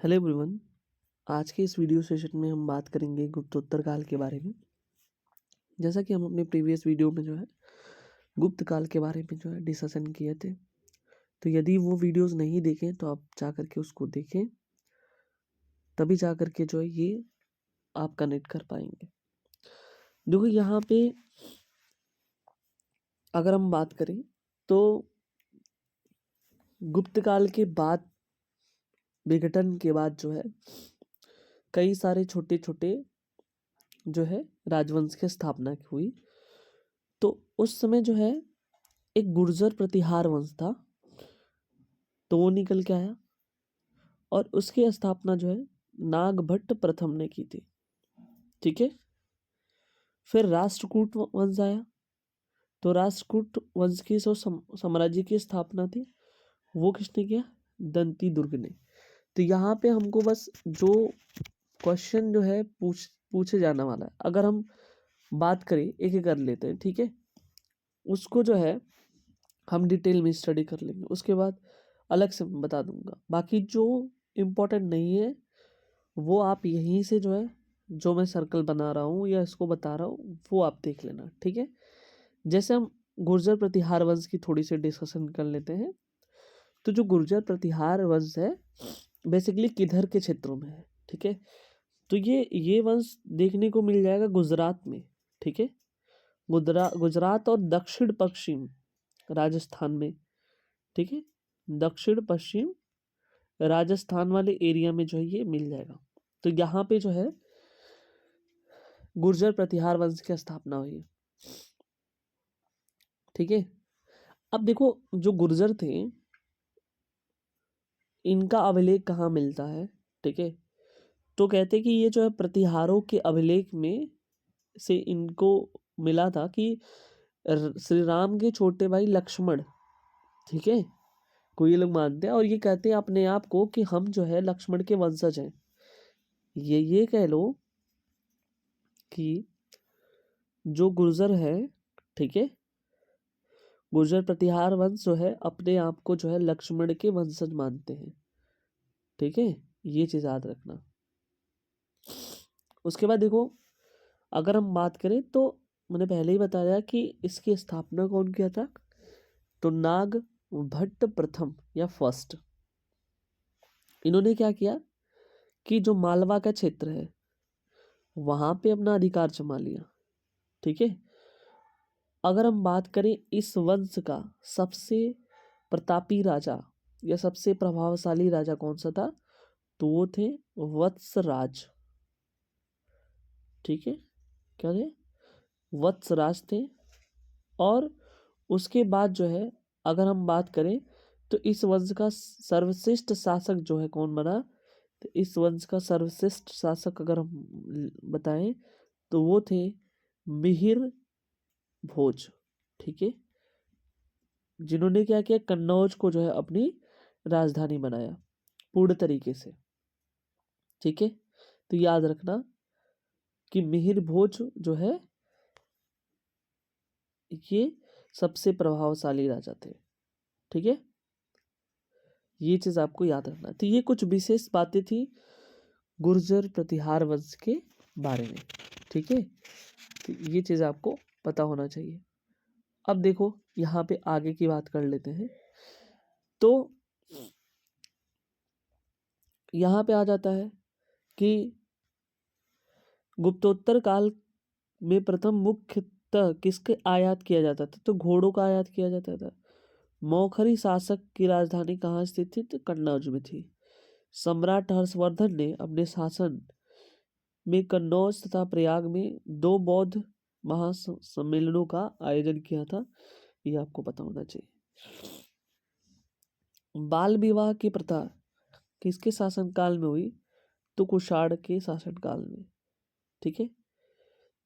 Hello everyone. आज के इस वीडियो सेशन में हम बात करेंगे गुप्तोत्तर काल के बारे में। जैसा कि हम अपने प्रीवियस वीडियो में जो है गुप्त काल के बारे में जो है डिस्कशन किए थे, तो यदि वो वीडियोस नहीं देखें तो आप जा करके उसको देखें, तभी जा करके जो है ये आप कनेक्ट कर पाएंगे। देखो यहाँ पे अगर हम बात करें तो गुप्त काल के बाद, विघटन के बाद जो है कई सारे छोटे छोटे जो है राजवंश की स्थापना हुई। तो उस समय जो है एक गुर्जर प्रतिहार वंश था, तो वो निकल के आया और उसकी स्थापना जो है नागभट्ट प्रथम ने की थी। ठीक है। फिर राष्ट्रकूट वंश आया, तो राष्ट्रकूट वंश की जो साम्राज्य की स्थापना थी वो किसने किया? दंती दुर्ग ने। तो यहाँ पे हमको बस जो क्वेश्चन जो है पूछे जाने वाला है, अगर हम बात करें एक एक कर लेते हैं। ठीक है, उसको जो है हम डिटेल में स्टडी कर लेंगे, उसके बाद अलग से बता दूंगा। बाकी जो इम्पोर्टेंट नहीं है वो आप यहीं से जो है, जो मैं सर्कल बना रहा हूँ या इसको बता रहा हूँ, वो आप देख लेना। ठीक है। जैसे हम गुर्जर प्रतिहार वंश की थोड़ी सी डिस्कशन कर लेते हैं। तो जो गुर्जर प्रतिहार वंश है बेसिकली किधर के क्षेत्रों में है? ठीक है, तो ये वंश देखने को मिल जाएगा गुजरात में। ठीक है, गुजरात और दक्षिण पश्चिम राजस्थान में। ठीक है, दक्षिण पश्चिम राजस्थान वाले एरिया में जो है ये मिल जाएगा। तो यहाँ पे जो है गुर्जर प्रतिहार वंश की स्थापना हुई है। ठीक है, अब देखो जो गुर्जर थे इनका अभिलेख कहाँ मिलता है? ठीक है, तो कहते कि ये जो है प्रतिहारों के अभिलेख में से इनको मिला था कि श्री राम के छोटे भाई लक्ष्मण, ठीक है, को ये लोग मानते हैं और ये कहते हैं अपने आप को कि हम जो है लक्ष्मण के वंशज हैं। ये कह लो कि जो गुर्जर है, ठीक है, गुर्जर प्रतिहार वंश जो है अपने आप को जो है लक्ष्मण के वंशज मानते हैं। ठीक है, ये चीज याद रखना। उसके बाद देखो अगर हम बात करें तो मैंने पहले ही बताया कि इसकी स्थापना कौन किया था? तो नाग भट्ट प्रथम या फर्स्ट। इन्होंने क्या किया कि जो मालवा का क्षेत्र है वहां पे अपना अधिकार जमा लिया। ठीक है, अगर हम बात करें इस वंश का सबसे प्रतापी राजा या सबसे प्रभावशाली राजा कौन सा था, तो वो थे वत्सराज। ठीक है, क्या थे? वत्सराज थे। और उसके बाद जो है अगर हम बात करें तो इस वंश का सर्वश्रेष्ठ शासक जो है कौन बना? तो इस वंश का सर्वश्रेष्ठ शासक अगर हम बताएं तो वो थे मिहिर भोज। ठीक है, जिन्होंने क्या किया, कन्नौज को जो है अपनी राजधानी बनाया पूर्ण तरीके से। ठीक है, तो याद रखना कि मिहिर भोज जो है ये सबसे प्रभावशाली राजा थे। ठीक है, ये चीज आपको याद रखना। तो ये कुछ विशेष बातें थी गुर्जर प्रतिहार वंश के बारे में। ठीक है, तो ये चीज आपको पता होना चाहिए। अब देखो यहाँ पे आगे की बात कर लेते हैं। तो यहाँ पे आ जाता है कि गुप्तोत्तर काल में प्रथम मुख्यतः किसके आयात किया जाता था? तो घोड़ों का आयात किया जाता था। मौखरी शासक की राजधानी कहाँ स्थित थी? तो कन्नौज में थी। सम्राट हर्षवर्धन ने अपने शासन में कन्नौज तथा प्रयाग में 2 बौद्ध महासम्मेलनों का आयोजन किया था। ये आपको पता होना चाहिए। बाल विवाह की प्रथा किसके शासनकाल में हुई? तो कुषाण के शासनकाल में। ठीक है,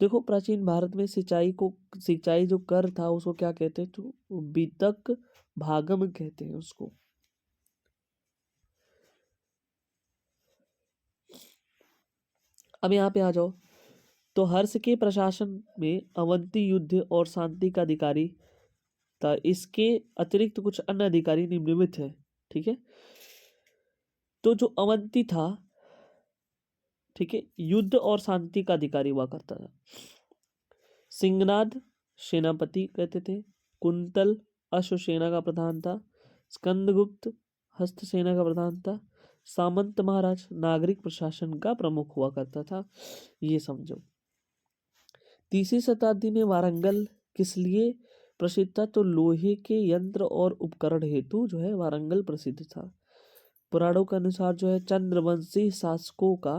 देखो प्राचीन भारत में सिंचाई जो कर था उसको क्या कहते हैं? तो बीतक भागम कहते हैं उसको। अब यहाँ पे आ जाओ तो हर्ष के प्रशासन में अवंती युद्ध और शांति का अधिकारी था। इसके अतिरिक्त कुछ अन्य अधिकारी निम्नलिखित है। ठीक है, तो जो अवंती था, ठीक है, युद्ध और शांति का अधिकारी हुआ करता था। सिंहनाद सेनापति कहते थे, कुंतल अश्वसेना का प्रधान था, स्कंदगुप्त हस्त सेना का प्रधान था, सामंत महाराज नागरिक प्रशासन का प्रमुख हुआ करता था। ये समझो। तीसरी शताब्दी में वारंगल किस लिए प्रसिद्ध था? तो लोहे के यंत्र और उपकरण हेतु जो है वारंगल प्रसिद्ध था। पुराणों के अनुसार जो है चंद्रवंशी शासकों का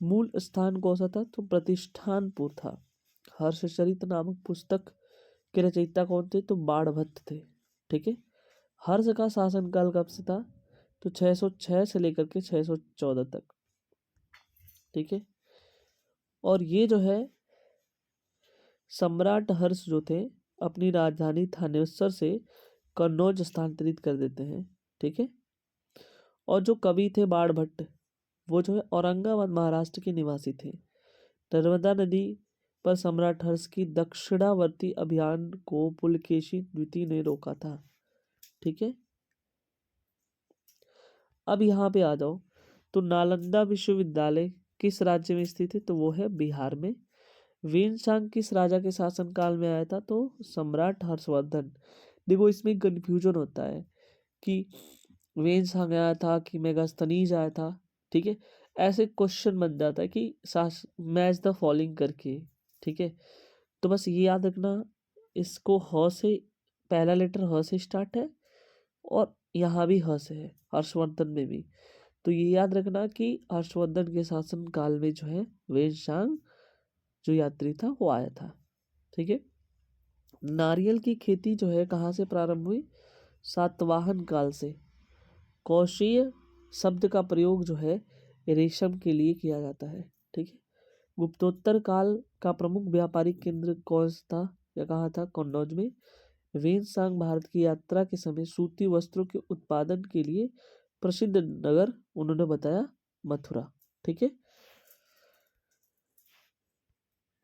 मूल स्थान कौन सा था? तो प्रतिष्ठानपुर था। हर्षचरित नामक पुस्तक के रचयिता कौन थे? तो बाणभट्ट थे। ठीक है। हर्ष का शासनकाल कब से था? तो 606 से लेकर के 614 तक। ठीक है। और ये जो है सम्राट हर्ष जो थे अपनी राजधानी थानेश्वर से कन्नौज स्थानांतरित कर देते हैं। ठीक है। और जो कवि थे बाणभट्ट, वो जो है औरंगाबाद महाराष्ट्र के निवासी थे। नर्मदा नदी पर सम्राट हर्ष की दक्षिणावर्ती अभियान को पुलकेशी द्वितीय ने रोका था। ठीक है। अब यहाँ पे आ जाओ, तो नालंदा विश्वविद्यालय किस राज्य में स्थित है? तो वो है बिहार में। वेनसांग किस राजा के शासनकाल में आया था? तो सम्राट हर्षवर्धन। देखो इसमें कंफ्यूजन होता है कि वेनसांग आया था कि मेगास्थनीज आया था। ठीक है। ऐसे क्वेश्चन बन जाता है कि मैच द फॉलोइंग करके। ठीक है। तो बस ये याद रखना, इसको ह से, पहला लेटर ह से स्टार्ट है और यहाँ भी ह से है, हर्षवर्धन में भी। तो ये याद रखना कि हर्षवर्धन के शासन काल में जो है वेनसांग जो यात्री था वो आया था। ठीक है। नारियल की खेती जो है कहाँ से प्रारंभ हुई? सातवाहन काल से। कौशेय शब्द का प्रयोग जो है रेशम के लिए किया जाता है। ठीक है। गुप्तोत्तर काल का प्रमुख व्यापारिक केंद्र कौन सा था या कहाँ था? कन्नौज में। वेनसांग भारत की यात्रा के समय सूती वस्त्रों के उत्पादन के लिए प्रसिद्ध नगर उन्होंने बताया मथुरा। ठीक है।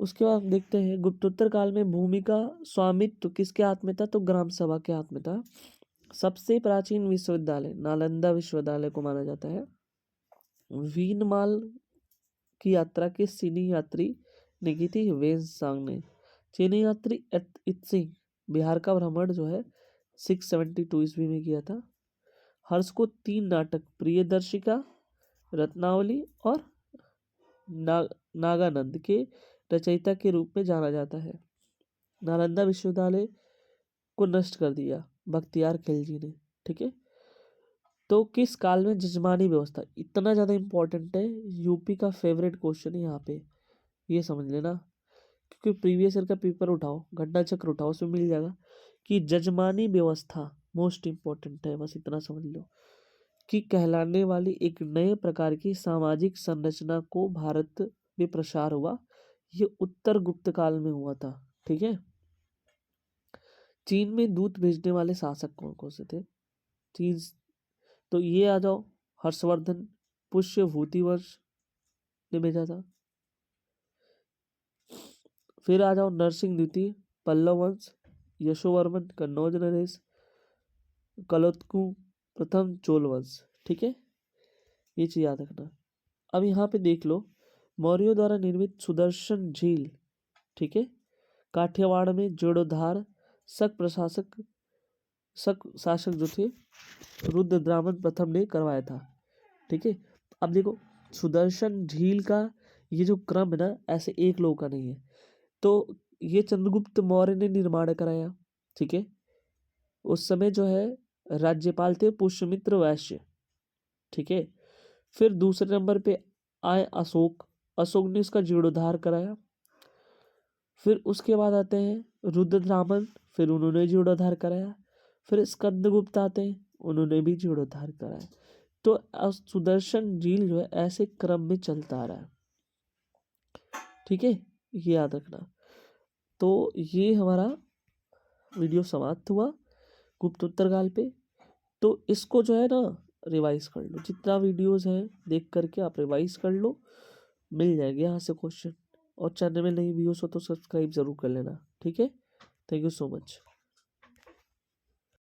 उसके बाद देखते हैं गुप्तोत्तर काल में भूमि का स्वामित्व किसके हाथ में था? तो ग्राम सभा के हाथ में था। सबसे प्राचीन विश्वविद्यालय नालंदा विश्वविद्यालय को माना जाता है। वीनमाल की यात्रा किस चीनी यात्री ने की थी? वेनसांग ने। चीनी यात्री इत्सिंग बिहार का भ्रमण जो है 672 ईस्वी में किया था। हर्ष को 3 नाटक प्रियदर्शिका, रत्नावली और नागानंद के रचयिता के रूप में जाना जाता है। नालंदा विश्वविद्यालय को नष्ट कर दिया बख्तियार खिलजी ने। ठीक है। तो किस काल में जजमानी व्यवस्था, इतना ज़्यादा इंपॉर्टेंट है, यूपी का फेवरेट क्वेश्चन है यहाँ पे, ये समझ लेना। क्योंकि प्रीवियस ईयर का पेपर उठाओ, घटना चक्र उठाओ, उसमें मिल जाएगा कि जजमानी व्यवस्था मोस्ट इंपॉर्टेंट है। बस इतना समझ लो कि कहलाने वाली एक नए प्रकार की सामाजिक संरचना को भारत में प्रसार हुआ। ये उत्तर गुप्त काल में हुआ था। ठीक है। चीन में दूध भेजने वाले शासक कौन कौन से थे? चीन, तो ये आ जाओ, हर्षवर्धन पुष्यभूति वंश ने भेजा था। फिर आ जाओ नरसिंह द्वितीय पल्लव वंश, यशोवर्मन कन्नौज नरेश, कलोत्कु प्रथम चोल वंश। ठीक है। ये चीज याद रखना। अब यहाँ पे देख लो, मौर्यों द्वारा निर्मित सुदर्शन झील, ठीक है, काठियावाड़ में जीर्णोद्धार शक शासक जो थे रुद्रद्रामन प्रथम ने करवाया था। ठीक है। अब देखो सुदर्शन झील का ये जो क्रम है ना, ऐसे एक लोग का नहीं है। तो ये चंद्रगुप्त मौर्य ने निर्माण कराया। ठीक है। उस समय जो है राज्यपाल थे पुष्यमित्र वैश्य। ठीक है। फिर दूसरे नंबर पे आए अशोक, अशोक ने इसका जीर्णोद्धार कराया। फिर उसके बाद आते हैं रुद्रद्रामन, फिर उन्होंने जीर्णोद्धार कराया। फिर स्कंदगुप्त आते हैं, उन्होंने भी जीर्णोद्धार कराया। तो सुदर्शन झील जो है ऐसे क्रम में चलता आ रहा है। ठीक है। ये याद रखना। तो ये हमारा वीडियो समाप्त हुआ गुप्तोत्तर काल पे। तो इसको जो है ना रिवाइज कर लो, जितना वीडियोस है देख करके आप रिवाइज कर लो, मिल जाएंगे यहाँ से क्वेश्चन। और चैनल में नई व्यूज हो तो सब्सक्राइब जरूर कर लेना। ठीक है। Thank you so much.